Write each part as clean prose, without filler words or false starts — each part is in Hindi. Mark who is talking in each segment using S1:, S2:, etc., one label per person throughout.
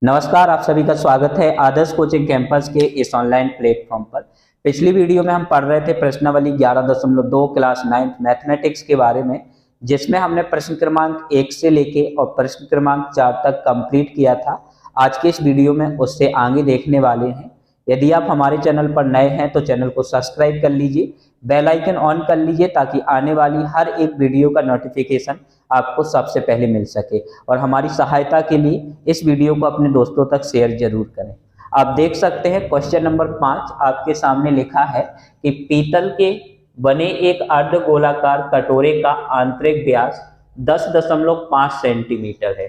S1: नमस्कार, आप सभी का स्वागत है आदर्श कोचिंग कैंपस के इस ऑनलाइन प्लेटफॉर्म पर। पिछली वीडियो में हम पढ़ रहे थे प्रश्नावली 11.2 क्लास 9 मैथमेटिक्स के बारे में, जिसमें हमने प्रश्न क्रमांक 1 से लेके और प्रश्न क्रमांक 4 तक कंप्लीट किया था। आज के इस वीडियो में उससे आगे देखने वाले हैं। यदि आप हमारे चैनल पर नए हैं तो चैनल को सब्सक्राइब कर लीजिए, बेल आइकन ऑन कर लीजिए ताकि आने वाली हर एक वीडियो का नोटिफिकेशन आपको सबसे पहले मिल सके। और हमारी सहायता के लिए इस वीडियो को अपने दोस्तों तक शेयर जरूर करें। आप देख सकते हैं क्वेश्चन नंबर 5 आपके सामने लिखा है कि पीतल के बने एक अर्धगोलाकार कटोरे का आंतरिक व्यास 10.5 सेंटीमीटर है।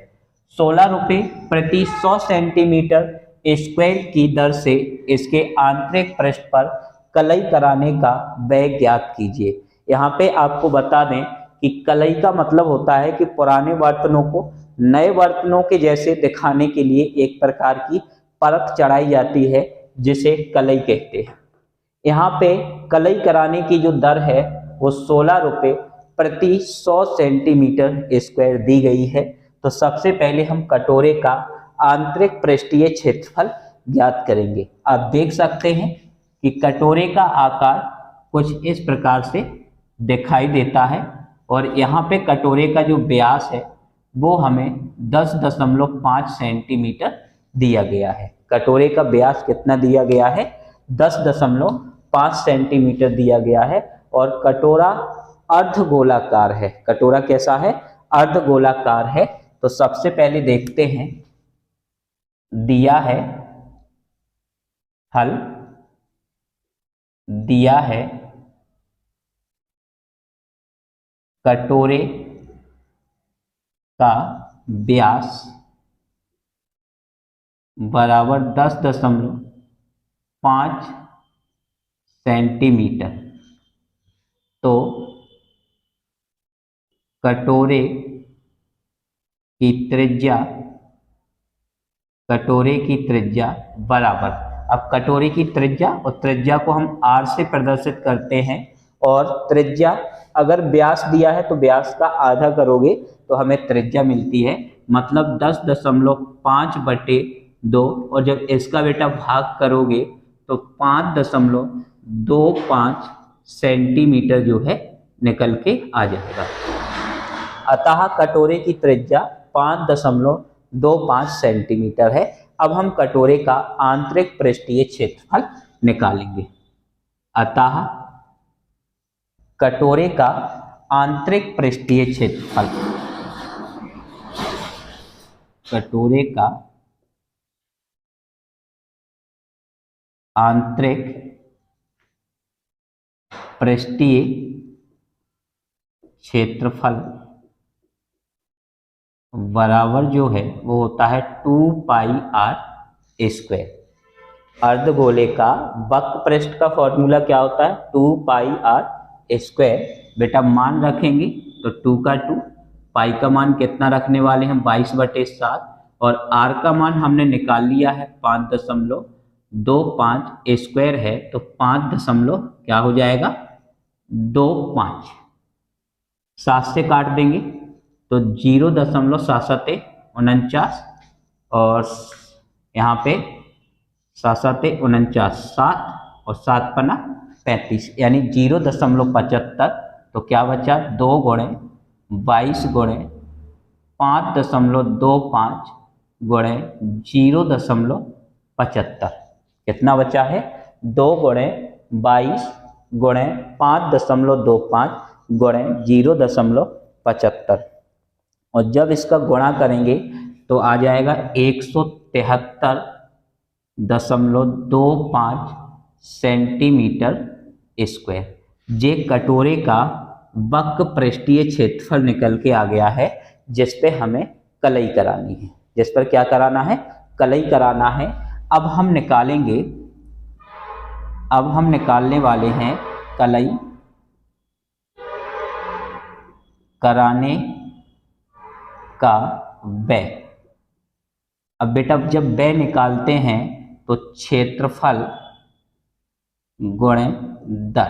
S1: 16 रुपये प्रति 100 सेंटीमीटर स्क्वायर की दर से इसके आंतरिक पृष्ठ पर कलई कराने का व्यय ज्ञात कीजिए। यहाँ पे आपको बता दें कि कलई का मतलब होता है कि पुराने बर्तनों को नए बर्तनों के जैसे दिखाने के लिए एक प्रकार की परत चढ़ाई जाती है, जिसे कलई कहते हैं। यहाँ पे कलई कराने की जो दर है वो 16 रुपये प्रति 100 सेंटीमीटर स्क्वायर दी गई है। तो सबसे पहले हम कटोरे का आंतरिक पृष्ठीय क्षेत्रफल ज्ञात करेंगे। आप देख सकते हैं कि कटोरे का आकार कुछ इस प्रकार से दिखाई देता है और यहाँ पे कटोरे का जो व्यास है वो हमें 10.5 सेंटीमीटर दिया गया है। कटोरे का व्यास कितना दिया गया है? 10.5 सेंटीमीटर दिया गया है। और कटोरा अर्धगोलाकार है। कटोरा कैसा है? अर्धगोलाकार है। तो सबसे पहले देखते हैं, दिया है हल, दिया है कटोरे का व्यास बराबर 10.5 सेंटीमीटर। तो कटोरे की त्रिज्या बराबर, अब कटोरे की त्रिज्या और त्रिज्या को हम r से प्रदर्शित करते हैं। और त्रिज्या अगर व्यास दिया है तो व्यास का आधा करोगे तो हमें त्रिज्या मिलती है, मतलब 10.5/2। और जब इसका बेटा भाग करोगे तो 5.25 सेंटीमीटर जो है निकल के आ जाएगा। अतः कटोरे की त्रिज्या 5.25 सेंटीमीटर है। अब हम कटोरे का आंतरिक पृष्ठीय क्षेत्रफल निकालेंगे। अतः कटोरे का आंतरिक पृष्ठीय क्षेत्रफल, कटोरे का आंतरिक पृष्ठीय क्षेत्रफल बराबर जो है वो होता है 2πr²। अर्धगोले का वक्र पृष्ठ का फॉर्मूला क्या होता है? 2πr²। बेटा मान रखेंगे तो 2 का 2, पाई का मान कितना रखने वाले हैं? 22/7। और r का मान हमने निकाल लिया है 5.25 स्क्वायर है तो 5 क्या हो जाएगा? 25। 7 से काट देंगे तो 0.7749 और यहाँ पे 7 7 और 7 पना 35 यानी 0.75। तो क्या बचा? 2 गुणे 22 गुणे 5.25 गुणे 0.75। कितना बचा है? 2 गुणे 22 गुणे 5.25 गुणे 0.75। और जब इसका गुणा करेंगे तो आ जाएगा 173.25 सेंटीमीटर स्क्वायर। जे कटोरे का वक्र पृष्ठीय क्षेत्रफल निकल के आ गया है, जिस पे हमें कलई करानी है। जिस पर क्या कराना है? कलई कराना है। अब हम निकालने वाले हैं कलई कराने का व्यय। अब बेटा जब व्यय निकालते हैं तो क्षेत्रफल गुणे दर।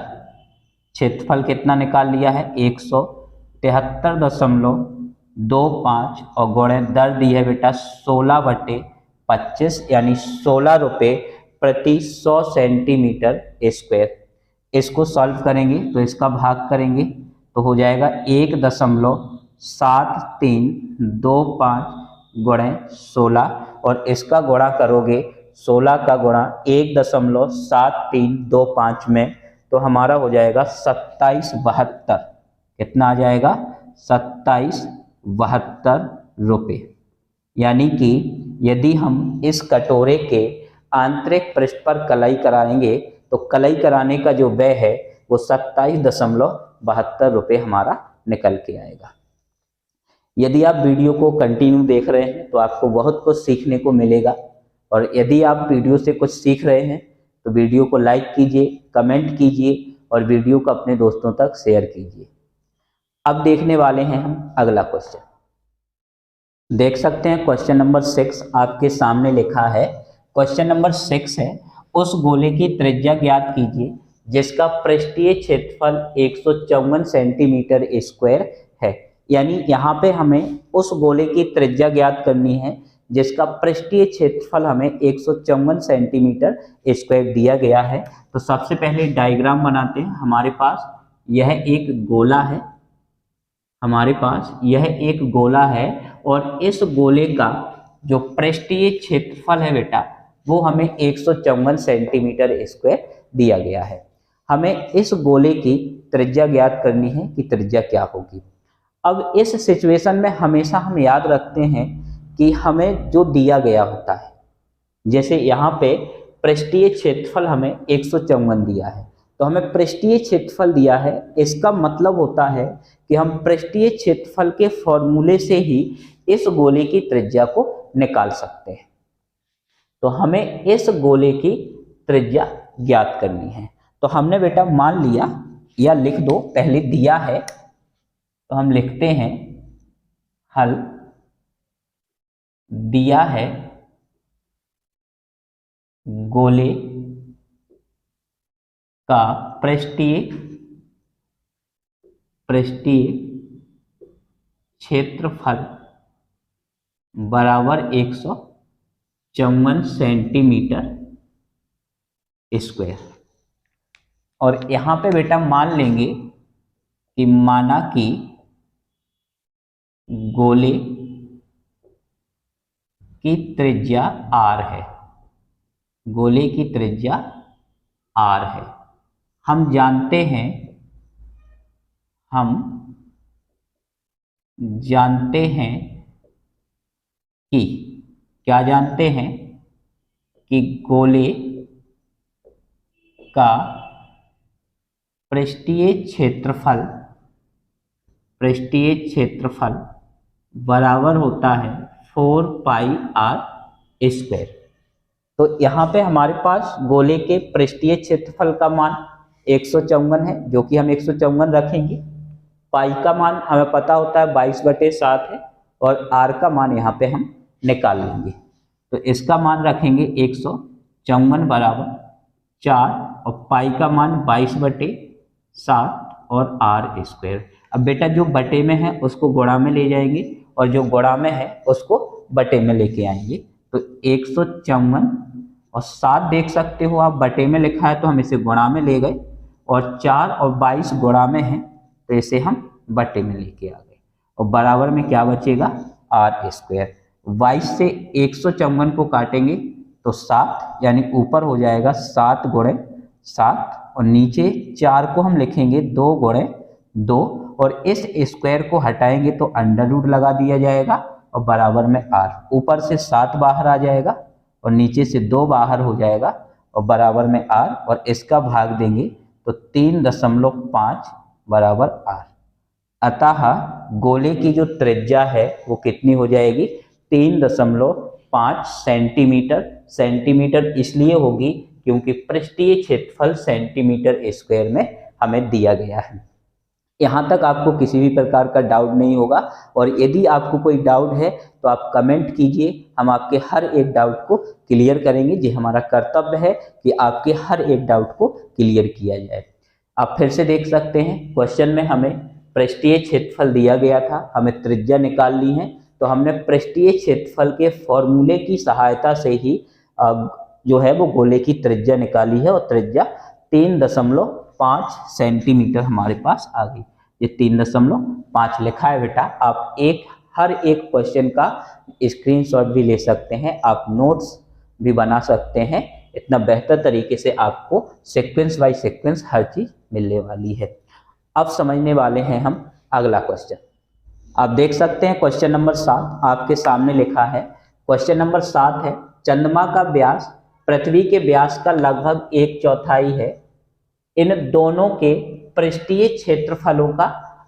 S1: क्षेत्रफल कितना निकाल लिया है? 173.25 और गुणे दर दी है बेटा 16/3 25 यानी 16 रुपये प्रति 100 सेंटीमीटर स्क्वायर। इसको सॉल्व करेंगे तो इसका भाग करेंगे तो हो जाएगा 1.7325 गुणे 16 और इसका गुणा करोगे 16 का गुणा 1.7325 में तो हमारा हो जाएगा 2772। कितना आ जाएगा? 2772 रुपये। यानी कि यदि हम इस कटोरे के आंतरिक पृष्ठ पर कलाई कराएंगे तो कलाई कराने का जो व्यय है वो 27.72 रुपये हमारा निकल के आएगा। यदि आप वीडियो को कंटिन्यू देख रहे हैं तो आपको बहुत कुछ सीखने को मिलेगा और यदि आप वीडियो से कुछ सीख रहे हैं तो वीडियो को लाइक कीजिए, कमेंट कीजिए और वीडियो को अपने दोस्तों तक शेयर कीजिए। अब देखने वाले हैं हम अगला क्वेश्चन। देख सकते हैं क्वेश्चन नंबर 6 आपके सामने लिखा है। क्वेश्चन नंबर 6 है, उस गोले की त्रिज्या ज्ञात कीजिए जिसका पृष्ठीय क्षेत्रफल 154 सेंटीमीटर स्क्वायर है। यानी यहाँ पे हमें उस गोले की त्रिज्या ज्ञात करनी है जिसका पृष्ठीय क्षेत्रफल हमें 154 सेंटीमीटर स्क्वायर दिया गया है। तो सबसे पहले डायग्राम बनाते हैं। हमारे पास यह एक गोला है, हमारे पास यह एक गोला है और इस गोले का जो पृष्ठीय क्षेत्रफल है बेटा वो हमें 154 सेंटीमीटर स्क्वायर दिया गया है। हमें इस गोले की त्रिज्या ज्ञात करनी है कि त्रिज्या क्या होगी। अब इस सिचुएशन में हमेशा हम याद रखते हैं कि हमें जो दिया गया होता है, जैसे यहाँ पे पृष्ठीय क्षेत्रफल हमें 154 दिया है तो हमें पृष्ठीय क्षेत्रफल दिया है, इसका मतलब होता है कि हम पृष्ठीय क्षेत्रफल के फॉर्मूले से ही इस गोले की त्रिज्या को निकाल सकते हैं। तो हमें इस गोले की त्रिज्या ज्ञात करनी है। तो हमने बेटा मान लिया, या लिख दो, पहले दिया है तो हम लिखते हैं हल। दिया है गोले का पृष्ठीय क्षेत्रफल बराबर 154 सेंटीमीटर स्क्वायर। और यहाँ पे बेटा मान लेंगे कि माना कि गोले की त्रिज्या r है, गोले की त्रिज्या r है। हम जानते हैं कि क्या जानते हैं कि गोले का पृष्ठीय क्षेत्रफल बराबर होता है 4 पाई r स्क्वायर। तो यहाँ पे हमारे पास गोले के पृष्ठीय क्षेत्रफल का मान 154 है जो कि हम 154 रखेंगे। पाई का मान हमें पता होता है 22/7 है और r का मान यहाँ पे हम निकाल लेंगे। तो इसका मान रखेंगे 154 बराबर 4 और पाई का मान 22/7 और r स्क्वायर। अब बेटा जो बटे में है उसको गुणा में ले जाएंगे और जो गुणा में है उसको बटे में लेके आएंगे। तो 154 और 7 देख सकते हो आप बटे में लिखा है तो हम इसे गुणा में ले गए और 4 और 22 गुणा में है तो इसे हम बटे में लेके आ गए और बराबर में क्या बचेगा r स्क्वायर। 22 से 154 को काटेंगे तो 7 यानी ऊपर हो जाएगा 7 गुणे 7 और नीचे 4 को हम लिखेंगे 2 गुणे 2 और इस स्क्वायर को हटाएंगे तो अंडर रूट लगा दिया जाएगा और बराबर में r। ऊपर से 7 बाहर आ जाएगा और नीचे से 2 बाहर हो जाएगा और बराबर में r और इसका भाग देंगे तो 3.5 बराबर r। अतः गोले की जो त्रिज्या है वो कितनी हो जाएगी 3.5 सेंटीमीटर। सेंटीमीटर इसलिए होगी क्योंकि पृष्ठीय क्षेत्रफल सेंटीमीटर स्क्वायर में हमें दिया गया है। यहाँ तक आपको किसी भी प्रकार का डाउट नहीं होगा और यदि आपको कोई डाउट है तो आप कमेंट कीजिए, हम आपके हर एक डाउट को क्लियर करेंगे। ये हमारा कर्तव्य है कि आपके हर एक डाउट को क्लियर किया जाए। आप फिर से देख सकते हैं क्वेश्चन में हमें पृष्ठीय क्षेत्रफल दिया गया था, हमें त्रिज्या निकालनी है तो हमने पृष्ठीय क्षेत्रफल के फॉर्मूले की सहायता से ही जो है वो गोले की त्रिज्या निकाली है, और त्रिज्या 3.5 सेंटीमीटर हमारे पास आ गई। ये 3.5 लिखा है बेटा। आप हर एक क्वेश्चन का स्क्रीनशॉट भी ले सकते हैं, आप नोट्स भी बना सकते हैं। इतना बेहतर तरीके से आपको सीक्वेंस बाय सीक्वेंस हर चीज मिलने वाली है। अब समझने वाले हैं हम अगला क्वेश्चन। आप देख सकते हैं क्वेश्चन नंबर 7 आपके सामने लिखा है। क्वेश्चन नंबर 7 है, चंद्रमा का व्यास पृथ्वी के व्यास का लगभग 1/4 है। इन दोनों के पृष्ठीय क्षेत्रफलों का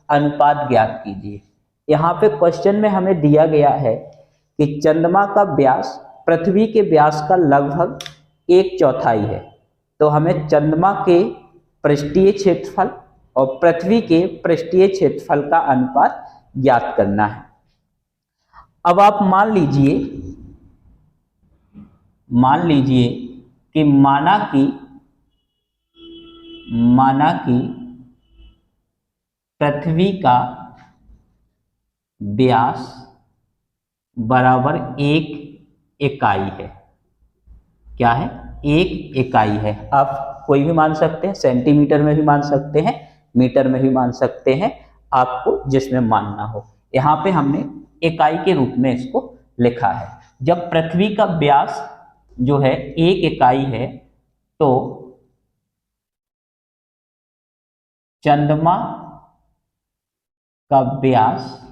S1: अनुपात ज्ञात कीजिए। यहाँ पे क्वेश्चन में हमें दिया गया है कि चंद्रमा का व्यास पृथ्वी के व्यास का लगभग 1/4 है, तो हमें चंद्रमा के पृष्ठीय क्षेत्रफल और पृथ्वी के पृष्ठीय क्षेत्रफल का अनुपात ज्ञात करना है। अब आप मान लीजिए कि माना कि पृथ्वी का व्यास बराबर 1 इकाई है। क्या है? 1 इकाई है। आप कोई भी मान सकते हैं, सेंटीमीटर में भी मान सकते हैं, मीटर में भी मान सकते हैं, आपको जिसमें मानना हो। यहाँ पे हमने इकाई के रूप में इसको लिखा है। जब पृथ्वी का व्यास जो है 1 इकाई है, तो चंद्रमा का व्यास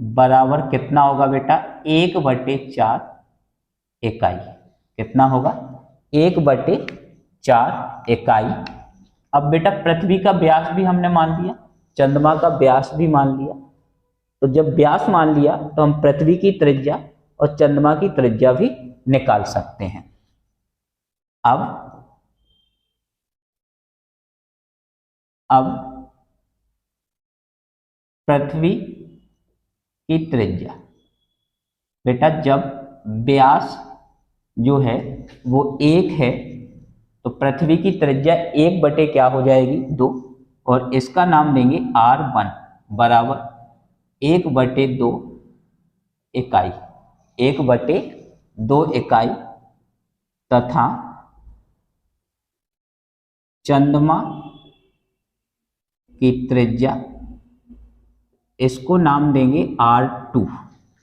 S1: बराबर कितना होगा बेटा? 1/4 इकाई। कितना होगा? 1/4 इकाई। अब बेटा पृथ्वी का व्यास भी हमने मान लिया, चंद्रमा का व्यास भी मान लिया। तो जब व्यास मान लिया तो हम पृथ्वी की त्रिज्या और चंद्रमा की त्रिज्या भी निकाल सकते हैं। अब पृथ्वी की त्रिज्या बेटा, जब व्यास जो है वो 1 है, तो पृथ्वी की त्रिज्या 1 क्या हो जाएगी? 2, और इसका नाम देंगे R1 बराबर 1/2 इकाई। 1/2 इकाई तथा चंद्रमा की त्रिज्या, इसको नाम देंगे R2।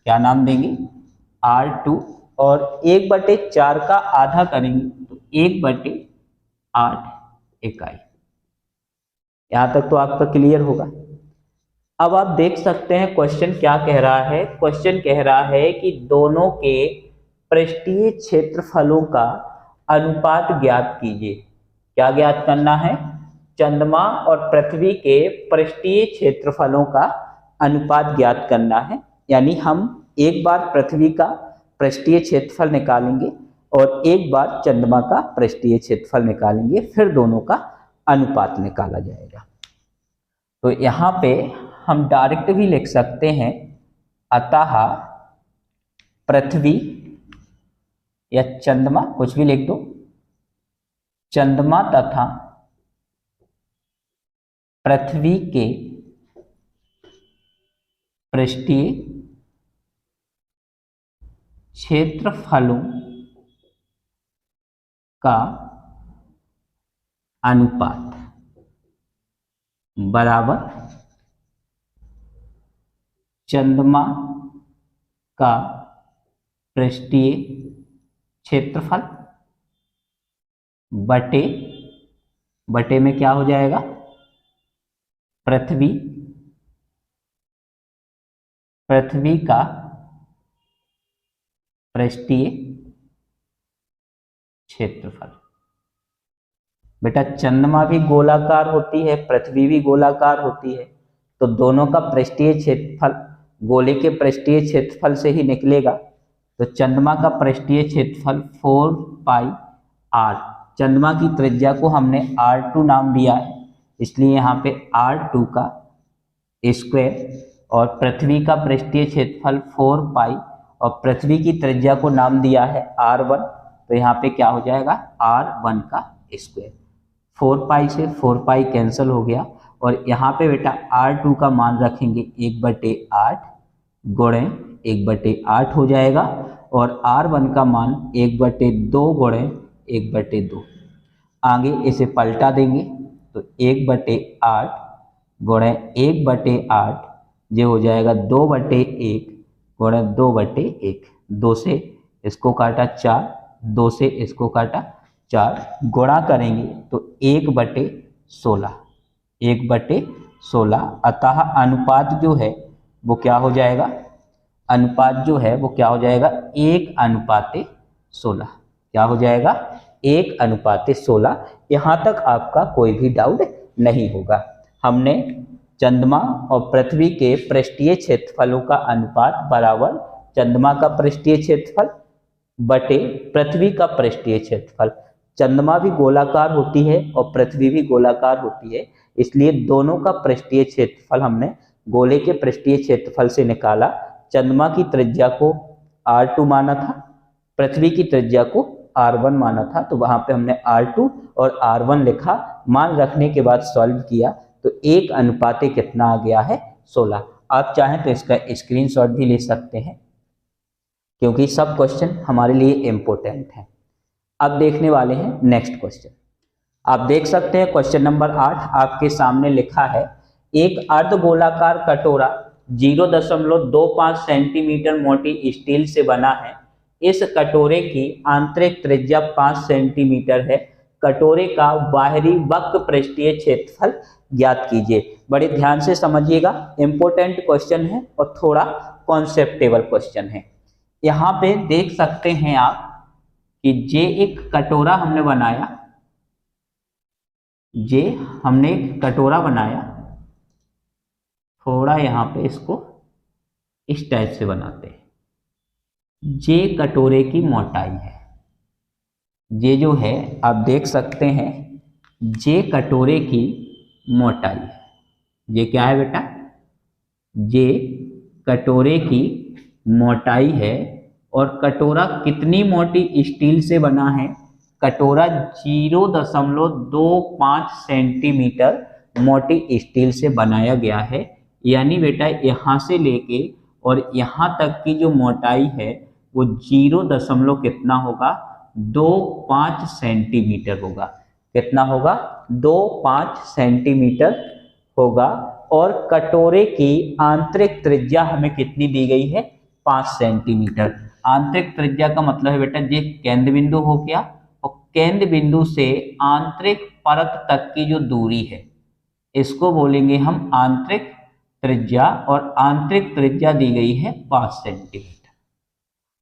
S1: क्या नाम देंगे? R2, और 1/4 का आधा करेंगे तो 1/8 इकाई। यहां तक तो आपका क्लियर होगा। अब आप देख सकते हैं क्वेश्चन क्या कह रहा है। क्वेश्चन कह रहा है कि दोनों के पृष्ठीय क्षेत्रफलों का अनुपात ज्ञात कीजिए। क्या ज्ञात करना है? चंद्रमा और पृथ्वी के पृष्ठीय क्षेत्रफलों का अनुपात ज्ञात करना है। यानी हम एक बार पृथ्वी का पृष्ठीय क्षेत्रफल निकालेंगे और एक बार चंद्रमा का पृष्ठीय क्षेत्रफल निकालेंगे, फिर दोनों का अनुपात निकाला जाएगा। तो यहाँ पे हम डायरेक्ट भी लिख सकते हैं, अतः पृथ्वी या चंद्रमा, कुछ भी लिख दो, चंद्रमा तथा पृथ्वी के पृष्ठीय क्षेत्रफलों का अनुपात बराबर चंद्रमा का पृष्ठीय क्षेत्रफल बटे में क्या हो जाएगा? पृथ्वी का पृष्ठीय क्षेत्रफल। बेटा चंद्रमा भी गोलाकार होती है, पृथ्वी भी गोलाकार होती है, तो दोनों का पृष्ठीय क्षेत्रफल गोले के पृष्ठीय क्षेत्रफल से ही निकलेगा। तो चंद्रमा का पृष्ठीय क्षेत्रफल 4πr, चंद्रमा की त्रिज्या को हमने R2 नाम दिया है, इसलिए यहाँ पे R2 का स्क्वायर, और पृथ्वी का पृष्ठीय क्षेत्रफल 4π, और पृथ्वी की त्रिज्या को नाम दिया है R1, तो यहाँ पे क्या हो जाएगा? R1 का स्क्वायर। 4π से 4π कैंसिल हो गया, और यहाँ पे बेटा R2 का मान रखेंगे 1/8 गुणे 1/8 हो जाएगा और R1 का मान 1/2 गुणे 1/2। आगे इसे पलटा देंगे तो 1/8 गुणे 1/8 ये हो जाएगा 2/1 गुणे 2/1। 2 से इसको काटा 4, 2 से इसको काटा 4, गुणा करेंगे तो 1/16, 1/16। अतः अनुपात जो है वो क्या हो जाएगा, अनुपात जो है वो क्या हो जाएगा 1:16। क्या हो जाएगा 1:16। यहाँ तक आपका कोई भी डाउट नहीं होगा। हमने चंद्रमा और पृथ्वी के पृष्ठीय क्षेत्रफलों का अनुपात बराबर चंद्रमा का पृष्ठीय क्षेत्रफल बटे पृथ्वी का पृष्ठीय क्षेत्रफल। चंद्रमा भी गोलाकार होती है और पृथ्वी भी गोलाकार होती है, इसलिए दोनों का पृष्ठीय क्षेत्रफल हमने गोले के पृष्ठीय क्षेत्रफल से निकाला। चंद्रमा की त्रिज्या को R2 माना था, पृथ्वी की त्रिज्या को R1 माना था, तो वहां पे हमने R2 और R1 लिखा। मान रखने के बाद सॉल्व किया तो 1:16 कितना आ गया है 16। आप चाहें तो इसका स्क्रीनशॉट भी ले सकते हैं क्योंकि सब क्वेश्चन हमारे लिए इम्पोर्टेंट है। अब देखने वाले हैं नेक्स्ट क्वेश्चन। आप देख सकते हैं क्वेश्चन नंबर 8 आपके सामने लिखा है, एक अर्धगोलाकार कटोरा 0.25 सेंटीमीटर मोटी स्टील से बना है। इस कटोरे की आंतरिक त्रिज्या 5 सेंटीमीटर है। कटोरे का बाहरी वक्र पृष्ठीय क्षेत्रफल ज्ञात कीजिए। बड़े ध्यान से समझिएगा, इंपॉर्टेंट क्वेश्चन है और थोड़ा कॉन्सेप्टेबल क्वेश्चन है। यहाँ पे देख सकते हैं आप कि जे एक कटोरा हमने बनाया, जे हमने एक कटोरा बनाया, थोड़ा यहाँ पे इसको इस टाइप से बनाते हैं। जे कटोरे की मोटाई है, ये जो है आप देख सकते हैं जे कटोरे की मोटाई है। ये क्या है बेटा, जे कटोरे की मोटाई है। और कटोरा कितनी मोटी स्टील से बना है, कटोरा 0.25 सेंटीमीटर मोटी स्टील से बनाया गया है। यानी बेटा यहाँ से लेके और यहाँ तक की जो मोटाई है वो 0. कितना होगा 25 सेंटीमीटर होगा। कितना होगा 25 सेंटीमीटर होगा। और कटोरे की आंतरिक त्रिज्या हमें कितनी दी गई है 5 सेंटीमीटर। आंतरिक त्रिज्या का मतलब है बेटा ये केंद्र बिंदु हो गया और केंद्र बिंदु से आंतरिक परत तक की जो दूरी है इसको बोलेंगे हम आंतरिक त्रिज्या। और आंतरिक त्रिज्या दी गई है 5 सेंटीमीटर।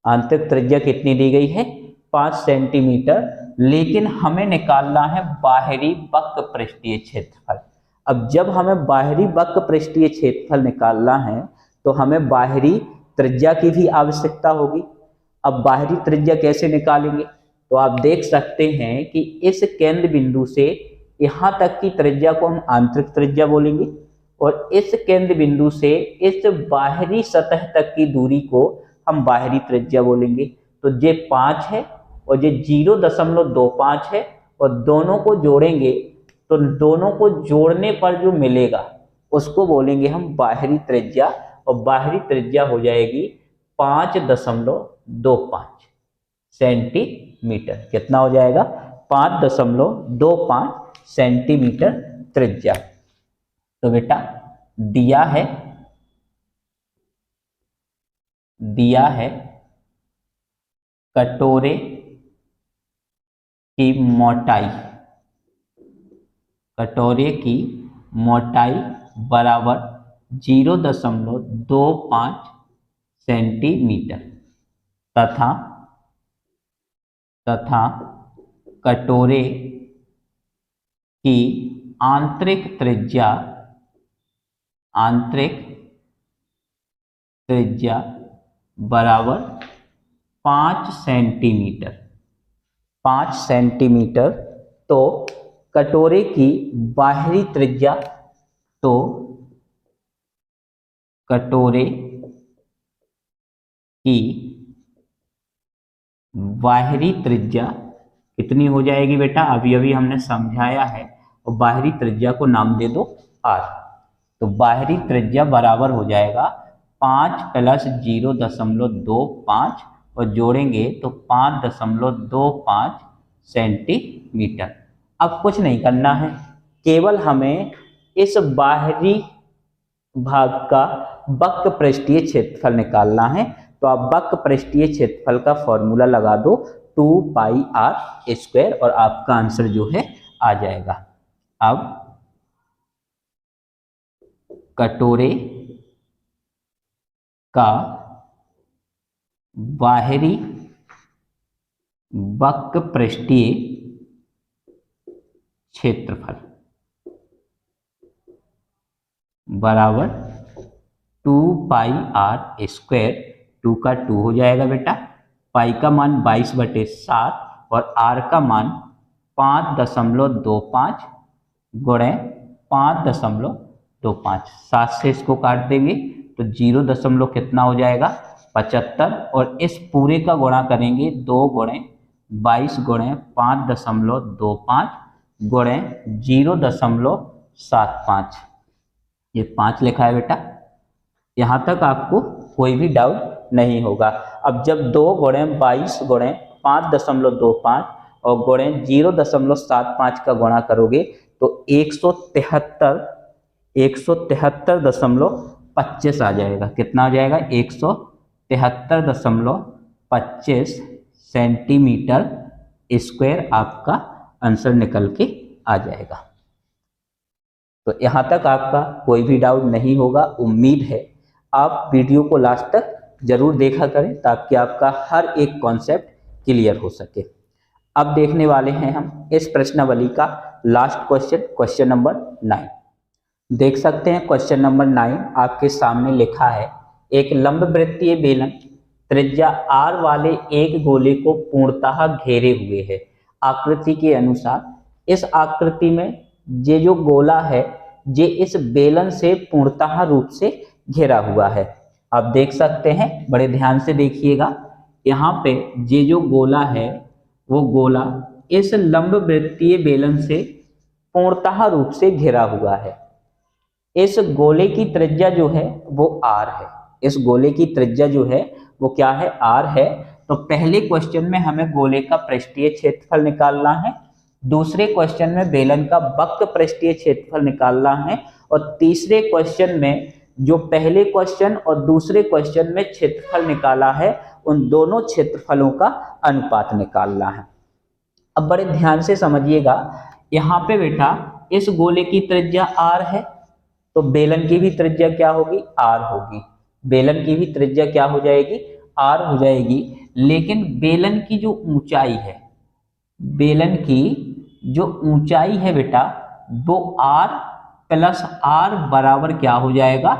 S1: आंतरिक त्रिज्या कितनी दी गई है 5 सेंटीमीटर। लेकिन हमें निकालना है बाहरी वक्र पृष्ठीय क्षेत्रफल। अब जब हमें बाहरी वक्र पृष्ठीय क्षेत्रफल निकालना है तो हमें बाहरी त्रिज्या की भी आवश्यकता होगी। अब बाहरी त्रिज्या कैसे निकालेंगे, तो आप देख सकते हैं कि इस केंद्र बिंदु से यहाँ तक की त्रिज्या को हम आंतरिक त्रिज्या बोलेंगे और इस केंद्र बिंदु से इस बाहरी सतह तक की दूरी को हम बाहरी त्रिज्या बोलेंगे। तो ये 5 है और ये 0.25 है और दोनों को जोड़ेंगे तो दोनों को जोड़ने पर जो मिलेगा उसको बोलेंगे हम बाहरी त्रिज्या। और बाहरी त्रिज्या हो जाएगी 5.25 सेंटीमीटर। कितना हो जाएगा 5.25 सेंटीमीटर त्रिज्या। तो बेटा दिया है कटोरे की मोटाई, कटोरे की मोटाई बराबर 0.25 सेंटीमीटर तथा कटोरे की आंतरिक त्रिज्या बराबर 5 सेंटीमीटर। 5 सेंटीमीटर। तो कटोरे की बाहरी त्रिज्या, तो कटोरे की बाहरी त्रिज्या कितनी हो जाएगी बेटा, अभी हमने समझाया है। और बाहरी त्रिज्या को नाम दे दो R। तो बाहरी त्रिज्या बराबर हो जाएगा 5 प्लस 0.25 और जोड़ेंगे तो 5.25 सेंटीमीटर। अब कुछ नहीं करना है, केवल हमें इस बाहरी भाग का वक्र पृष्ठीय क्षेत्रफल निकालना है। तो आप वक्र पृष्ठीय क्षेत्रफल का फॉर्मूला लगा दो 2πr² और आपका आंसर जो है आ जाएगा। अब कटोरे का बाहरी वक्र पृष्ठीय क्षेत्रफल बराबर 2πr²। 2 का 2 हो जाएगा बेटा, पाई का मान 22/7 और आर का मान 5.25 गुणे 5.25। 7 से इसको काट देंगे तो 0 कितना हो जाएगा 75 और इस पूरे का गुणा करेंगे 2 गुणे 22 गुणे 5.25 गुणे 0.75। ये 5 लिखा है बेटा, यहाँ तक आपको कोई भी डाउट नहीं होगा। अब जब 2 गुणे 22 गुणे 5.25 और गुणे 0.75 का गुणा करोगे तो 173.25 आ जाएगा। कितना आ जाएगा 173.25 सेंटीमीटर स्क्वायर आपका आंसर निकल के आ जाएगा। तो यहाँ तक आपका कोई भी डाउट नहीं होगा। उम्मीद है आप वीडियो को लास्ट तक जरूर देखा करें ताकि आपका हर एक कॉन्सेप्ट क्लियर हो सके। अब देखने वाले हैं हम इस प्रश्नावली का लास्ट क्वेश्चन, क्वेश्चन नंबर 9। देख सकते हैं क्वेश्चन नंबर 9 आपके सामने लिखा है, एक लंबवृत्तीय बेलन त्रिज्या r वाले एक गोले को पूर्णतः घेरे हुए है। आकृति के अनुसार इस आकृति में ये जो गोला है ये इस बेलन से पूर्णतः रूप से घिरा हुआ है। आप देख सकते हैं, बड़े ध्यान से देखिएगा, यहाँ पे ये जो गोला है वो गोला इस लंबवृत्तीय बेलन से पूर्णतः रूप से घिरा हुआ है। इस गोले की त्रिज्या जो है वो r है। इस गोले की त्रिज्या जो है वो क्या है, r है। तो पहले क्वेश्चन में हमें गोले का पृष्ठीय क्षेत्रफल निकालना है, दूसरे क्वेश्चन में बेलन का वक्र पृष्ठीय क्षेत्रफल निकालना है और तीसरे क्वेश्चन में जो पहले क्वेश्चन और दूसरे क्वेश्चन में क्षेत्रफल निकाला है उन दोनों क्षेत्रफलों का अनुपात निकालना है। अब बड़े ध्यान से समझिएगा, यहाँ पे बेटा इस गोले की त्रिज्या r है तो बेलन की भी त्रिज्या क्या होगी, r होगी। बेलन की भी त्रिज्या क्या हो जाएगी, r हो जाएगी। लेकिन बेलन की जो ऊंचाई है, बेलन की जो ऊंचाई है बेटा वो r प्लस r बराबर क्या हो जाएगा,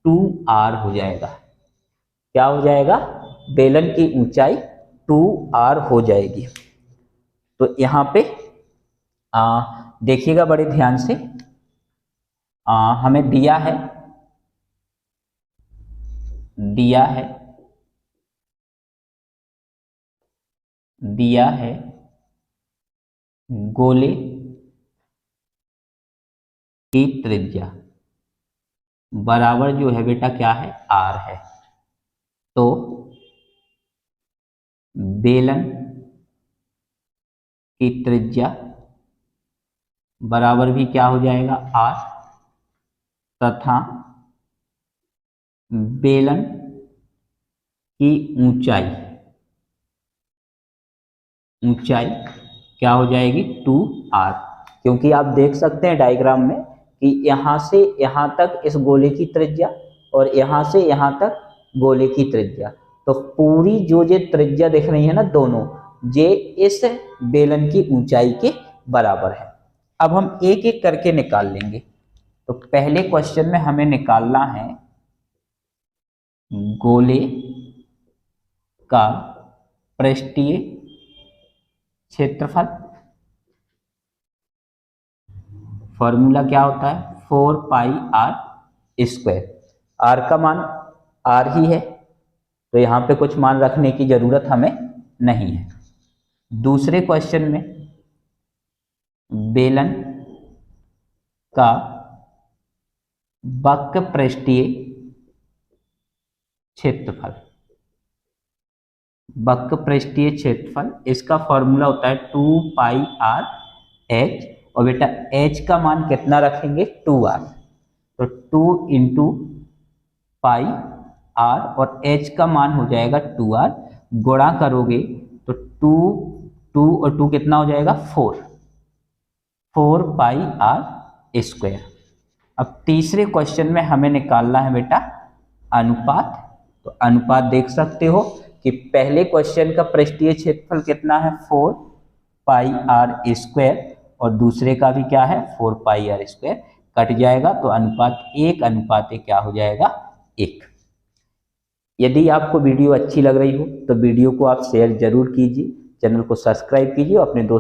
S1: 2r हो जाएगा। क्या हो जाएगा, बेलन की ऊंचाई 2r हो जाएगी। तो यहाँ पे देखिएगा बड़े ध्यान से, हमें दिया है गोले की त्रिज्या बराबर जो है बेटा क्या है, r है। तो बेलन की त्रिज्या बराबर भी क्या हो जाएगा, r, तथा बेलन की ऊंचाई क्या हो जाएगी, 2r। क्योंकि आप देख सकते हैं डायग्राम में कि यहाँ से यहाँ तक इस गोले की त्रिज्या और यहाँ से यहाँ तक गोले की त्रिज्या, तो पूरी जो ये त्रिज्या दिख रही है ना दोनों, ये इस बेलन की ऊंचाई के बराबर है। अब हम एक एक करके निकाल लेंगे। तो पहले क्वेश्चन में हमें निकालना है गोले का पृष्ठीय क्षेत्रफल। फॉर्मूला क्या होता है, 4πr²। r का मान r ही है तो यहाँ पे कुछ मान रखने की जरूरत हमें नहीं है। दूसरे क्वेश्चन में बेलन का वक्र पृष्ठीय क्षेत्रफल, वक्र पृष्ठीय क्षेत्रफल, इसका फॉर्मूला होता है 2πr h, और बेटा h का मान कितना रखेंगे 2r, तो 2 इंटू पाई r और h का मान हो जाएगा 2r, गुणा करोगे तो 2 और 2 कितना हो जाएगा 4 पाई r स्क्वायर। अब तीसरे क्वेश्चन में हमें निकालना है बेटा अनुपात। तो अनुपात देख सकते हो कि पहले क्वेश्चन का पृष्ठीय क्षेत्रफल कितना है 4 पाई r स्क्वायर, और दूसरे का भी क्या है 4 पाई r स्क्वायर, कट जाएगा तो अनुपात 1 क्या हो जाएगा 1। यदि आपको वीडियो अच्छी लग रही हो तो वीडियो को आप शेयर जरूर कीजिए, चैनल को सब्सक्राइब कीजिए और अपने दोस्तों